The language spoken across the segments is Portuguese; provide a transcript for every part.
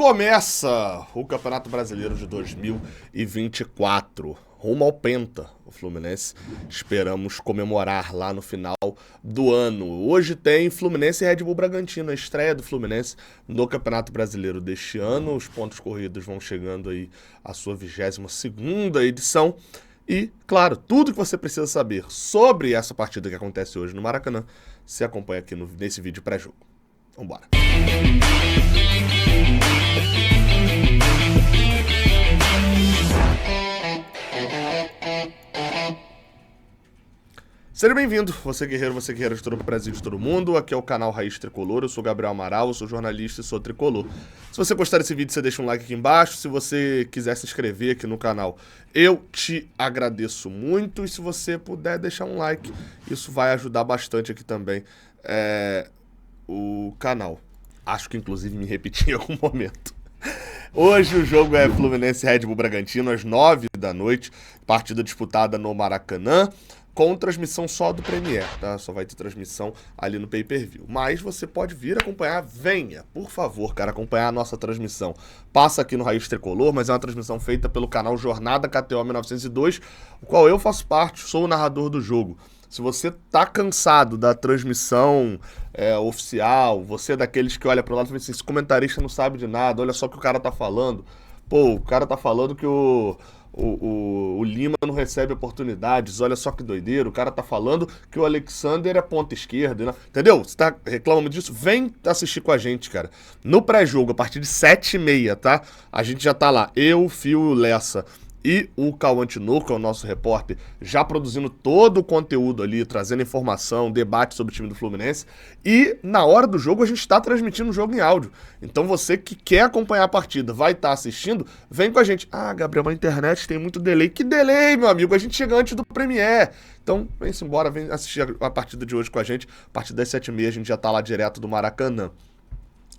Começa o Campeonato Brasileiro de 2024, rumo ao Penta, o Fluminense. Esperamos comemorar lá no final do ano. Hoje tem Fluminense e Red Bull Bragantino, a estreia do Fluminense no Campeonato Brasileiro deste ano. Os pontos corridos vão chegando aí à sua 22ª edição. E, claro, tudo que você precisa saber sobre essa partida que acontece hoje no Maracanã, se acompanha aqui nesse vídeo pré-jogo. Vambora. Seja bem-vindo, você guerreira de todo o Brasil, de todo mundo. Aqui é o canal Raiz Tricolor, eu sou Gabriel Amaral, eu sou jornalista e sou tricolor. Se você gostar desse vídeo, você deixa um like aqui embaixo. Se você quiser se inscrever aqui no canal, eu te agradeço muito. E se você puder deixar um like, isso vai ajudar bastante aqui também o canal. Acho que inclusive me repeti em algum momento. Hoje o jogo é Fluminense e Red Bull Bragantino, às 9 da noite. Partida disputada no Maracanã, com transmissão só do Premier, tá? Só vai ter transmissão ali no pay-per-view. Mas você pode vir acompanhar, venha, por favor, cara, acompanhar a nossa transmissão. Passa aqui no Raiz Tricolor, mas é uma transmissão feita pelo canal Jornada KTO 1902, o qual eu faço parte, sou o narrador do jogo. Se você tá cansado da transmissão oficial, você é daqueles que olha pro lado e fala assim, esse comentarista não sabe de nada, olha só o que o cara tá falando. Pô, o cara tá falando que o Lima não recebe oportunidades, olha só que doideira. O cara tá falando que o Alexander é ponta esquerda, né? Entendeu? Você tá reclamando disso? Vem assistir com a gente, cara. No pré-jogo, a partir de 7h30, tá? A gente já tá lá, eu, Fio e o Lessa e o Cauã Tinoco, que é o nosso repórter, já produzindo todo o conteúdo ali, trazendo informação, debate sobre o time do Fluminense. E na hora do jogo a gente está transmitindo o jogo em áudio. Então você que quer acompanhar a partida, vai estar assistindo, vem com a gente. Ah, Gabriel, a internet tem muito delay. Que delay, meu amigo? A gente chega antes do Premier. Então vem-se embora, vem assistir a partida de hoje com a gente. A partir das 7h30 a gente já está lá direto do Maracanã.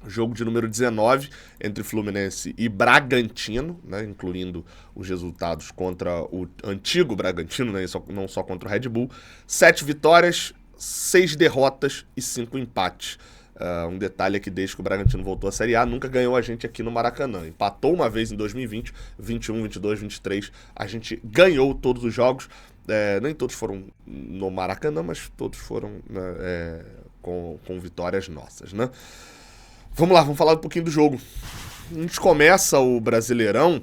Jogo de número 19 entre Fluminense e Bragantino, né, incluindo os resultados contra o antigo Bragantino, né, não só contra o Red Bull. 7 vitórias, 6 derrotas e 5 empates. Um detalhe é que desde que o Bragantino voltou à Série A, nunca ganhou a gente aqui no Maracanã. Empatou uma vez em 2020, 21, 22, 23, a gente ganhou todos os jogos. Nem todos foram no Maracanã, mas todos foram com vitórias nossas, né? Vamos lá, vamos falar um pouquinho do jogo. A gente começa o Brasileirão.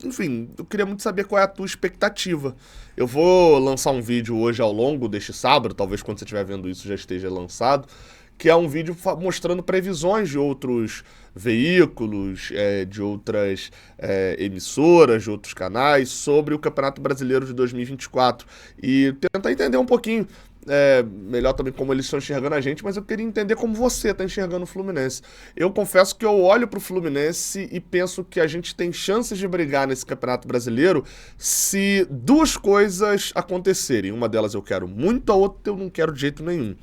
Enfim, eu queria muito saber qual é a tua expectativa. Eu vou lançar um vídeo hoje ao longo deste sábado, talvez quando você estiver vendo isso já esteja lançado, que é um vídeo mostrando previsões de outros veículos, de outras emissoras, de outros canais, sobre o Campeonato Brasileiro de 2024. E tentar entender um pouquinho melhor também como eles estão enxergando a gente, mas eu queria entender como você está enxergando o Fluminense. Eu confesso que eu olho para o Fluminense e penso que a gente tem chances de brigar nesse Campeonato Brasileiro se duas coisas acontecerem. Uma delas eu quero muito, a outra eu não quero de jeito nenhum.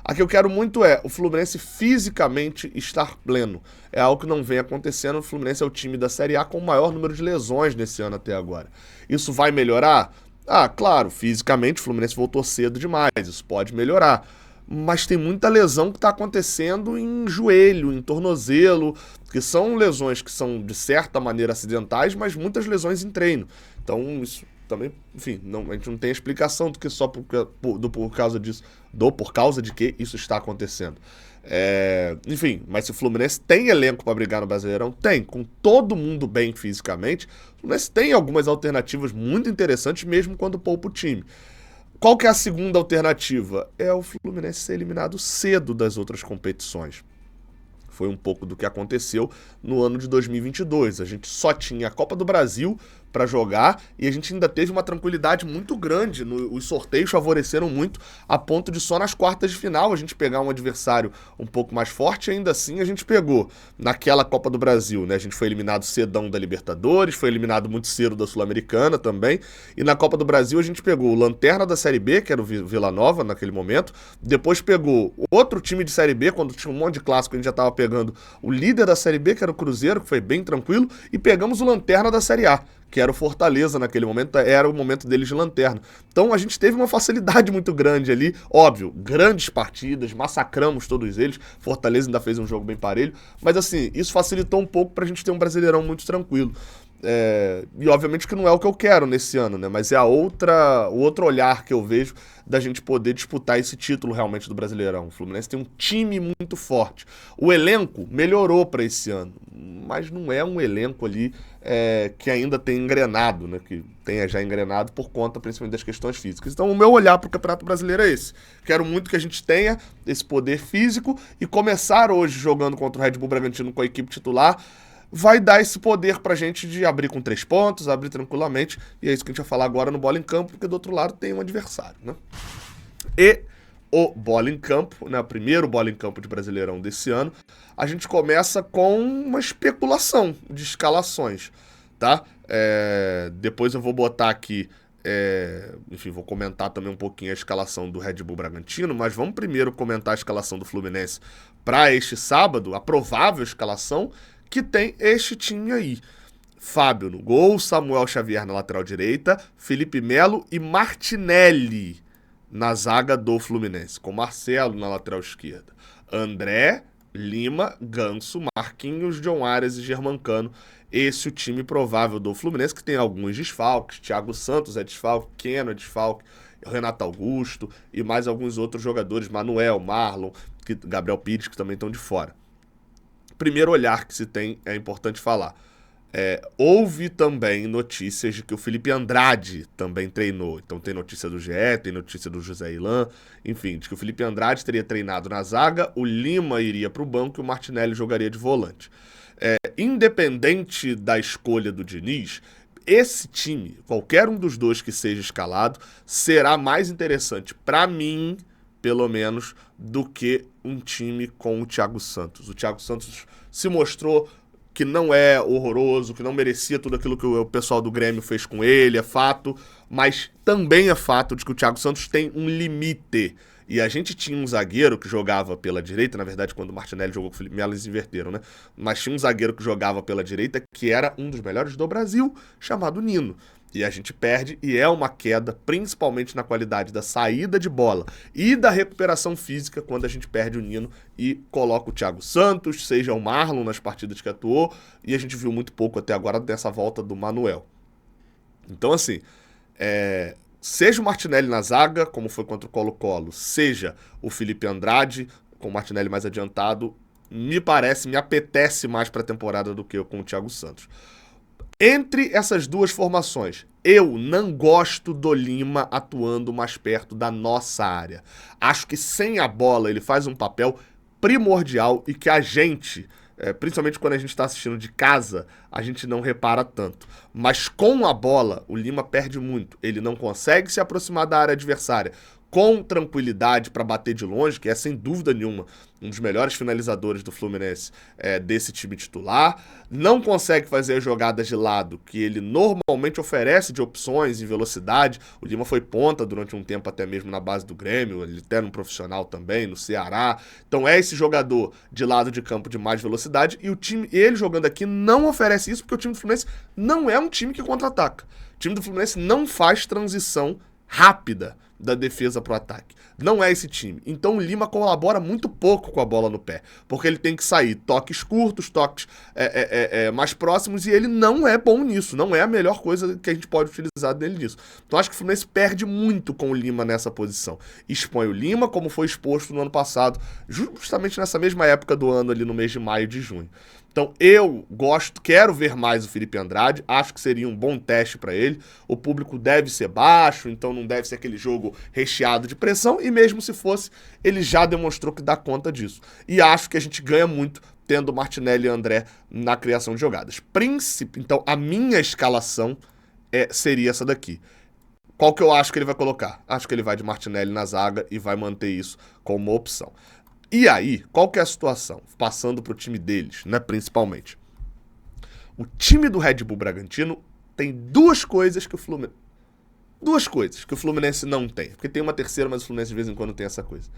A que eu quero muito é o Fluminense fisicamente estar pleno. É algo que não vem acontecendo. O Fluminense é o time da Série A com o maior número de lesões nesse ano até agora. Isso vai melhorar? Ah, claro, fisicamente o Fluminense voltou cedo demais, isso pode melhorar. Mas tem muita lesão que está acontecendo em joelho, em tornozelo, que são lesões que são de certa maneira acidentais, mas muitas lesões em treino. Então isso também, enfim, a gente não tem explicação do que só por causa disso, por causa de que isso está acontecendo. Enfim, mas se o Fluminense tem elenco para brigar no Brasileirão, tem, com todo mundo bem fisicamente, o Fluminense tem algumas alternativas muito interessantes, mesmo quando poupa o time. Qual que é a segunda alternativa? É o Fluminense ser eliminado cedo das outras competições. Foi um pouco do que aconteceu no ano de 2022. A gente só tinha a Copa do Brasil para jogar e a gente ainda teve uma tranquilidade muito grande. Os sorteios favoreceram muito a ponto de só nas quartas de final a gente pegar um adversário um pouco mais forte. E ainda assim a gente pegou naquela Copa do Brasil, né? A gente foi eliminado cedão da Libertadores, foi eliminado muito cedo da Sul-Americana também. E na Copa do Brasil a gente pegou o lanterna da Série B, que era o Vila Nova naquele momento. Depois pegou outro time de Série B, quando tinha um monte de clássico a gente já estava pegando o líder da Série B, que era o Cruzeiro, que foi bem tranquilo. E pegamos o lanterna da Série A, que era o Fortaleza naquele momento, era o momento deles de lanterna. Então a gente teve uma facilidade muito grande ali, óbvio, grandes partidas, massacramos todos eles, Fortaleza ainda fez um jogo bem parelho, mas assim, isso facilitou um pouco pra gente ter um Brasileirão muito tranquilo. E obviamente que não é o que eu quero nesse ano, né? Mas é o outro olhar que eu vejo da gente poder disputar esse título realmente do Brasileirão. O Fluminense tem um time muito forte. O elenco melhorou para esse ano, mas não é um elenco ali que ainda tem engrenado, né? Que tenha já engrenado por conta principalmente das questões físicas. Então o meu olhar para o Campeonato Brasileiro é esse. Quero muito que a gente tenha esse poder físico e começar hoje jogando contra o Red Bull Bragantino com a equipe titular vai dar esse poder pra gente de abrir com 3 pontos, abrir tranquilamente, e é isso que a gente vai falar agora no Bola em Campo, porque do outro lado tem um adversário, né? E o Bola em Campo, né, o primeiro Bola em Campo de Brasileirão desse ano, a gente começa com uma especulação de escalações, tá? Depois eu vou botar aqui, enfim, vou comentar também um pouquinho a escalação do Red Bull Bragantino, mas vamos primeiro comentar a escalação do Fluminense para este sábado, a provável escalação, que tem este time aí. Fábio no gol, Samuel Xavier na lateral direita, Felipe Melo e Martinelli na zaga do Fluminense, com Marcelo na lateral esquerda. André, Lima, Ganso, Marquinhos, John Arias e Germancano. Esse é o time provável do Fluminense, que tem alguns desfalques. Thiago Santos é desfalque, Keno é desfalque, Renato Augusto e mais alguns outros jogadores, Manuel, Marlon, Gabriel Pires, que também estão de fora. Primeiro olhar que se tem, é importante falar. Houve também notícias de que o Felipe Andrade também treinou. Então tem notícia do GE, tem notícia do José Ilan, enfim, de que o Felipe Andrade teria treinado na zaga, o Lima iria para o banco e o Martinelli jogaria de volante. Independente da escolha do Diniz, esse time, qualquer um dos dois que seja escalado, será mais interessante para mim, pelo menos, do que um time com o Thiago Santos. O Thiago Santos se mostrou que não é horroroso, que não merecia tudo aquilo que o pessoal do Grêmio fez com ele, é fato, mas também é fato de que o Thiago Santos tem um limite. E a gente tinha um zagueiro que jogava pela direita, na verdade, quando o Martinelli jogou com o Felipe Melo, eles inverteram, né? Mas tinha um zagueiro que jogava pela direita que era um dos melhores do Brasil, chamado Nino. E a gente perde, e é uma queda, principalmente na qualidade da saída de bola e da recuperação física, quando a gente perde o Nino e coloca o Thiago Santos, seja o Marlon nas partidas que atuou, e a gente viu muito pouco até agora dessa volta do Manuel. Então, assim, seja o Martinelli na zaga, como foi contra o Colo-Colo, seja o Felipe Andrade, com o Martinelli mais adiantado, me apetece mais para a temporada do que com o Thiago Santos. Entre essas duas formações, eu não gosto do Lima atuando mais perto da nossa área. Acho que sem a bola ele faz um papel primordial e que a gente, principalmente quando a gente está assistindo de casa, a gente não repara tanto. Mas com a bola, o Lima perde muito. Ele não consegue se aproximar da área adversária com tranquilidade para bater de longe, que é sem dúvida nenhuma um dos melhores finalizadores do Fluminense desse time titular. Não consegue fazer as jogadas de lado que ele normalmente oferece de opções em velocidade. O Lima foi ponta durante um tempo até mesmo na base do Grêmio, ele até no profissional também, no Ceará. Então é esse jogador de lado de campo de mais velocidade e o time, ele jogando aqui, não oferece isso porque o time do Fluminense não é um time que contra-ataca. O time do Fluminense não faz transição rápida da defesa pro ataque. Não é esse time. Então o Lima colabora muito pouco com a bola no pé, porque ele tem que sair toques curtos, toques mais próximos, e ele não é bom nisso. Não é a melhor coisa que a gente pode utilizar dele nisso. Então acho que o Fluminense perde muito com o Lima nessa posição. Expõe o Lima, como foi exposto no ano passado, justamente nessa mesma época do ano, ali no mês de maio, de junho. Então eu quero ver mais o Felipe Andrade, acho que seria um bom teste para ele. O público deve ser baixo, então não deve ser aquele jogo recheado de pressão, e mesmo se fosse, ele já demonstrou que dá conta disso. E acho que a gente ganha muito tendo Martinelli e André na criação de jogadas. Então a minha escalação seria essa daqui. Qual que eu acho que ele vai colocar? Acho que ele vai de Martinelli na zaga e vai manter isso como opção. E aí, qual que é a situação? Passando pro time deles, né, principalmente. O time do Red Bull Bragantino tem duas coisas que o Fluminense não tem. Porque tem uma terceira, mas o Fluminense de vez em quando tem essa coisa.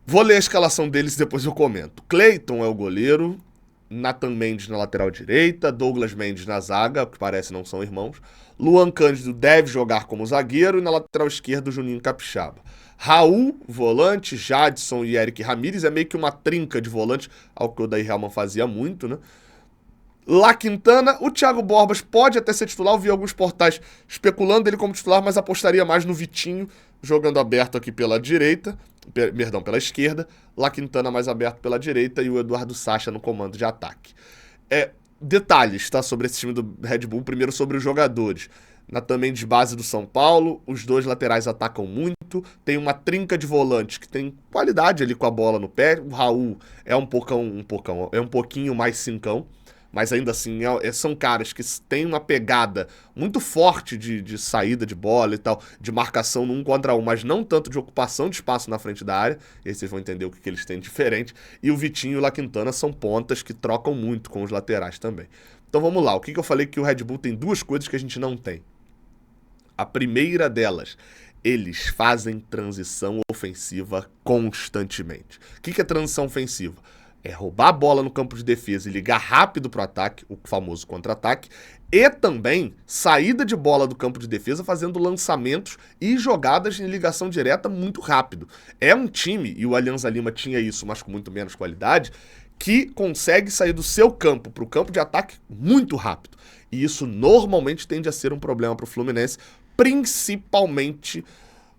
Vou ler a escalação deles e depois eu comento. Cleiton é o goleiro, Nathan Mendes na lateral direita, Douglas Mendes na zaga, que parece não são irmãos. Luan Cândido deve jogar como zagueiro e na lateral esquerda o Juninho Capixaba. Raul, volante, Jadson e Eric Ramírez, é meio que uma trinca de volante, ao que o Odair Hellmann fazia muito, né? La Quintana, o Thiago Borbas pode até ser titular, eu vi alguns portais especulando ele como titular, mas apostaria mais no Vitinho, jogando aberto aqui pela direita, perdão, pela esquerda, La Quintana mais aberto pela direita e o Eduardo Sacha no comando de ataque. Detalhes, tá, sobre esse time do Red Bull, primeiro sobre os jogadores. Também de base do São Paulo, os dois laterais atacam muito, tem uma trinca de volante que tem qualidade ali com a bola no pé, o Raul é um pouquinho mais cincão, mas ainda assim são caras que têm uma pegada muito forte de saída de bola e tal, de marcação no 1 contra 1, mas não tanto de ocupação de espaço na frente da área, e aí vocês vão entender o que eles têm de diferente, e o Vitinho e o La Quintana são pontas que trocam muito com os laterais também. Então vamos lá, o que eu falei que o Red Bull tem duas coisas que a gente não tem. A primeira delas, eles fazem transição ofensiva constantemente. O que é transição ofensiva? É roubar a bola no campo de defesa e ligar rápido pro ataque, o famoso contra-ataque, e também saída de bola do campo de defesa fazendo lançamentos e jogadas em ligação direta muito rápido. É um time, e o Alianza Lima tinha isso, mas com muito menos qualidade, que consegue sair do seu campo pro campo de ataque muito rápido. E isso normalmente tende a ser um problema pro Fluminense, principalmente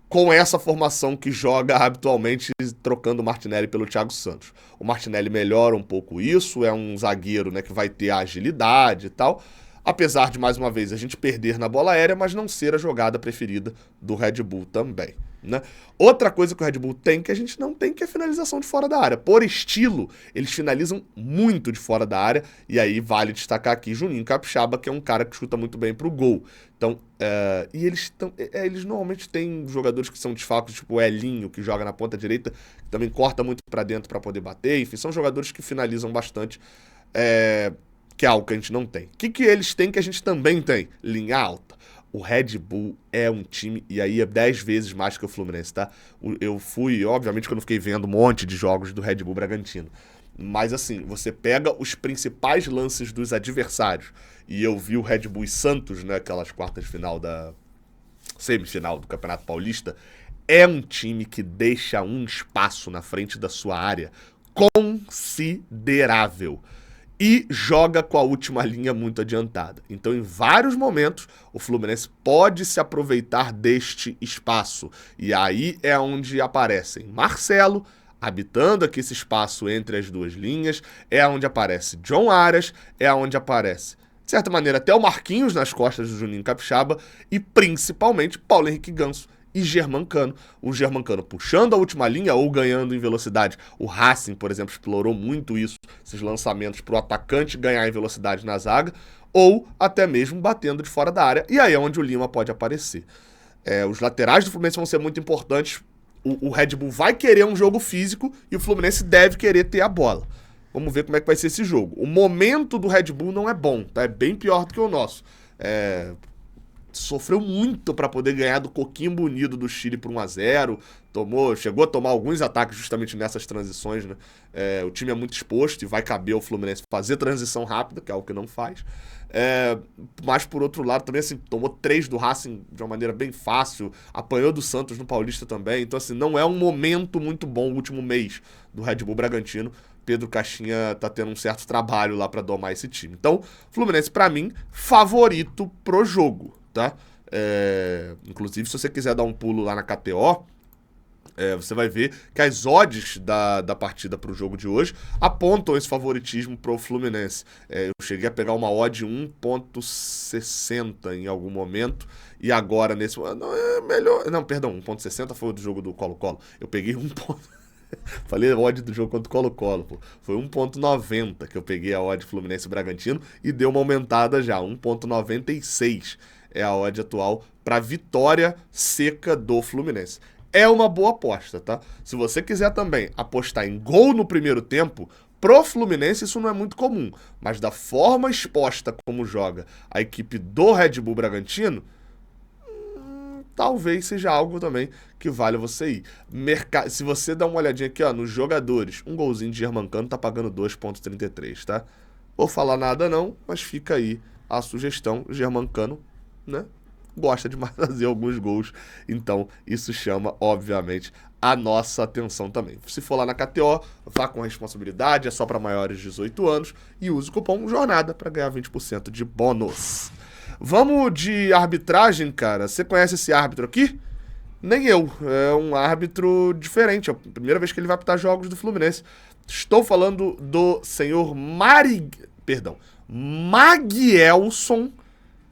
com essa formação que joga habitualmente trocando o Martinelli pelo Thiago Santos. O Martinelli melhora um pouco isso, é um zagueiro, né, que vai ter a agilidade e tal, apesar de, mais uma vez, a gente perder na bola aérea, mas não ser a jogada preferida do Red Bull também, né? Outra coisa que o Red Bull tem que a gente não tem, que é a finalização de fora da área. Por estilo, eles finalizam muito de fora da área, e aí vale destacar aqui Juninho Capixaba, que é um cara que chuta muito bem pro gol. Então, e eles normalmente têm jogadores que são desfalques, tipo o Elinho, que joga na ponta direita, que também corta muito pra dentro pra poder bater, enfim, são jogadores que finalizam bastante, que é algo que a gente não tem. O que eles têm que a gente também tem? Linha alta. O Red Bull é um time, e aí é 10 vezes mais que o Fluminense, tá? Eu fui, obviamente que eu não fiquei vendo um monte de jogos do Red Bull Bragantino, mas assim, você pega os principais lances dos adversários, e eu vi o Red Bull e Santos, né, aquelas quartas de final semifinal do Campeonato Paulista, é um time que deixa um espaço na frente da sua área considerável. E joga com a última linha muito adiantada. Então, em vários momentos, o Fluminense pode se aproveitar deste espaço. E aí é onde aparecem Marcelo, habitando aqui esse espaço entre as duas linhas, é onde aparece John Arias, é onde aparece, de certa maneira, até o Marquinhos nas costas do Juninho Capixaba, e principalmente Paulo Henrique Ganso e Germancano. O Germancano puxando a última linha ou ganhando em velocidade. O Racing, por exemplo, explorou muito isso, esses lançamentos para o atacante ganhar em velocidade na zaga, ou até mesmo batendo de fora da área. E aí é onde o Lima pode aparecer. Os laterais do Fluminense vão ser muito importantes. O Red Bull vai querer um jogo físico e o Fluminense deve querer ter a bola. Vamos ver como é que vai ser esse jogo. O momento do Red Bull não é bom, tá? É bem pior do que o nosso. Sofreu muito para poder ganhar do Coquimbo Unido do Chile por 1-0, chegou a tomar alguns ataques justamente nessas transições, né? O time é muito exposto e vai caber ao Fluminense fazer transição rápida, que é algo que não faz. Mas por outro lado também, assim, tomou 3 do Racing de uma maneira bem fácil, apanhou do Santos no Paulista também, então assim, não é um momento muito bom o último mês do Red Bull Bragantino. Pedro Caixinha tá tendo um certo trabalho lá para domar esse time. Então, Fluminense, para mim, favorito pro jogo, tá? Inclusive, se você quiser dar um pulo lá na KTO, você vai ver que as odds da partida pro jogo de hoje apontam esse favoritismo pro Fluminense. Eu cheguei a pegar uma odd 1.60 em algum momento, e agora nesse... Não, é melhor... Não, perdão, 1.60 foi o do jogo do Colo-Colo. Eu peguei 1. Falei a odd do jogo contra o Colo-Colo, pô. Foi 1.90 que eu peguei a odd Fluminense Bragantino e deu uma aumentada já, 1.96 é a odd atual para vitória seca do Fluminense. É uma boa aposta, tá? Se você quiser também apostar em gol no primeiro tempo, pro Fluminense isso não é muito comum, mas da forma exposta como joga a equipe do Red Bull Bragantino, talvez seja algo também que vale você ir. Se você dá uma olhadinha aqui, ó, nos jogadores, um golzinho de Germancano tá pagando 2,33, tá? Vou falar nada não, mas fica aí a sugestão. Germancano, né, gosta de fazer alguns gols, então isso chama, obviamente, a nossa atenção também. Se for lá na KTO, vá com responsabilidade, é só para maiores de 18 anos e use o cupom JORNADA para ganhar 20% de bônus. Vamos de arbitragem, cara. Você conhece esse árbitro aqui? Nem eu. É um árbitro diferente. É a primeira vez que ele vai apitar jogos do Fluminense. Estou falando do senhor Magielson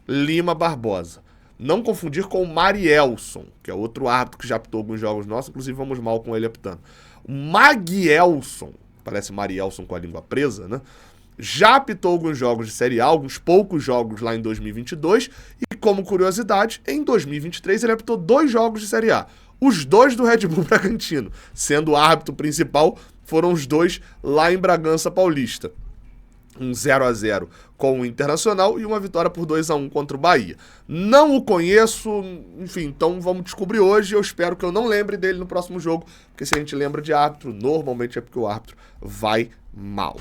Lima Barbosa. Não confundir com o Marielson, que é outro árbitro que já apitou alguns jogos nossos, inclusive vamos mal com ele apitando. O Magielson, parece Marielson com a língua presa, né? Já apitou alguns jogos de Série A, alguns poucos jogos lá em 2022, e como curiosidade, em 2023 ele apitou 2 jogos de Série A. Os 2 do Red Bull Bragantino, sendo o árbitro principal, foram os 2 lá em Bragança Paulista. Um 0-0 com o Internacional e uma vitória por 2-1 contra o Bahia. Não o conheço, enfim, então vamos descobrir hoje. Eu espero que eu não lembre dele no próximo jogo, porque se a gente lembra de árbitro, normalmente é porque o árbitro vai mal.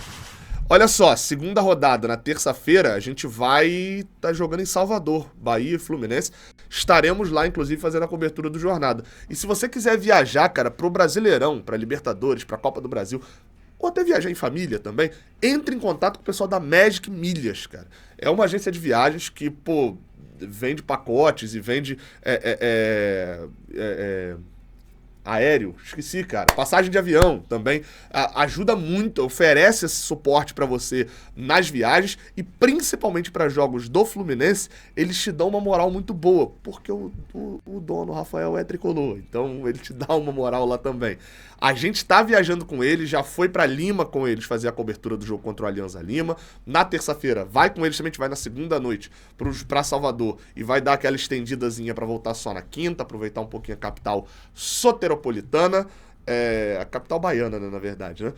Olha só, segunda rodada, na terça-feira, a gente vai estar jogando em Salvador, Bahia e Fluminense. Estaremos lá, inclusive, fazendo a cobertura do Jornada. E se você quiser viajar, cara, pro Brasileirão, pra Libertadores, pra Copa do Brasil, ou até viajar em família também, entre em contato com o pessoal da Magic Milhas, cara. É uma agência de viagens que, pô, vende pacotes e vende aéreo, esqueci, cara. Passagem de avião também. Ajuda muito, oferece esse suporte pra você nas viagens e principalmente para jogos do Fluminense, eles te dão uma moral muito boa, porque o dono, Rafael, é tricolor, então ele te dá uma moral lá também. A gente tá viajando com eles, já foi pra Lima com eles fazer a cobertura do jogo contra o Alianza Lima. Na terça-feira vai com eles também, a gente vai na segunda noite pra Salvador e vai dar aquela estendidazinha pra voltar só na quinta, aproveitar um pouquinho a capital soteropolitana, a capital baiana, né, na verdade, né?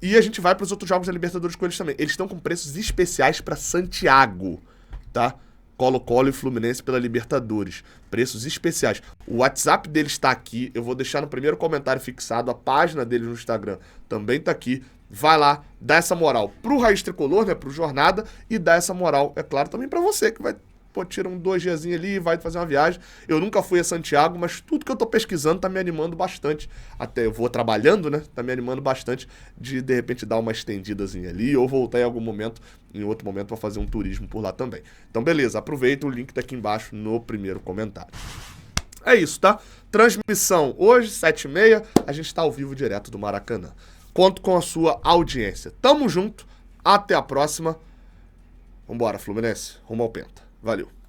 E a gente vai pros outros jogos da Libertadores com eles também. Eles estão com preços especiais pra Santiago, tá? Colo-Colo e Fluminense pela Libertadores. Preços especiais. O WhatsApp deles está aqui. Eu vou deixar no primeiro comentário fixado. A página deles no Instagram também está aqui. Vai lá, dá essa moral pro Raiz Tricolor, né? Pro Jornada. E dá essa moral, é claro, também para você, que vai, pô, tira 2 diazinhos ali e vai fazer uma viagem. Eu nunca fui a Santiago, mas tudo que eu tô pesquisando tá me animando bastante. Até eu vou trabalhando, né? Tá me animando bastante de repente, dar uma estendidazinha ali ou voltar em algum momento, em outro momento, pra fazer um turismo por lá também. Então, beleza, aproveita, o link tá aqui embaixo no primeiro comentário. É isso, tá? Transmissão hoje, 7h30, a gente tá ao vivo direto do Maracanã. Conto com a sua audiência. Tamo junto, até a próxima. Vambora, Fluminense, rumo ao Penta. Valeu.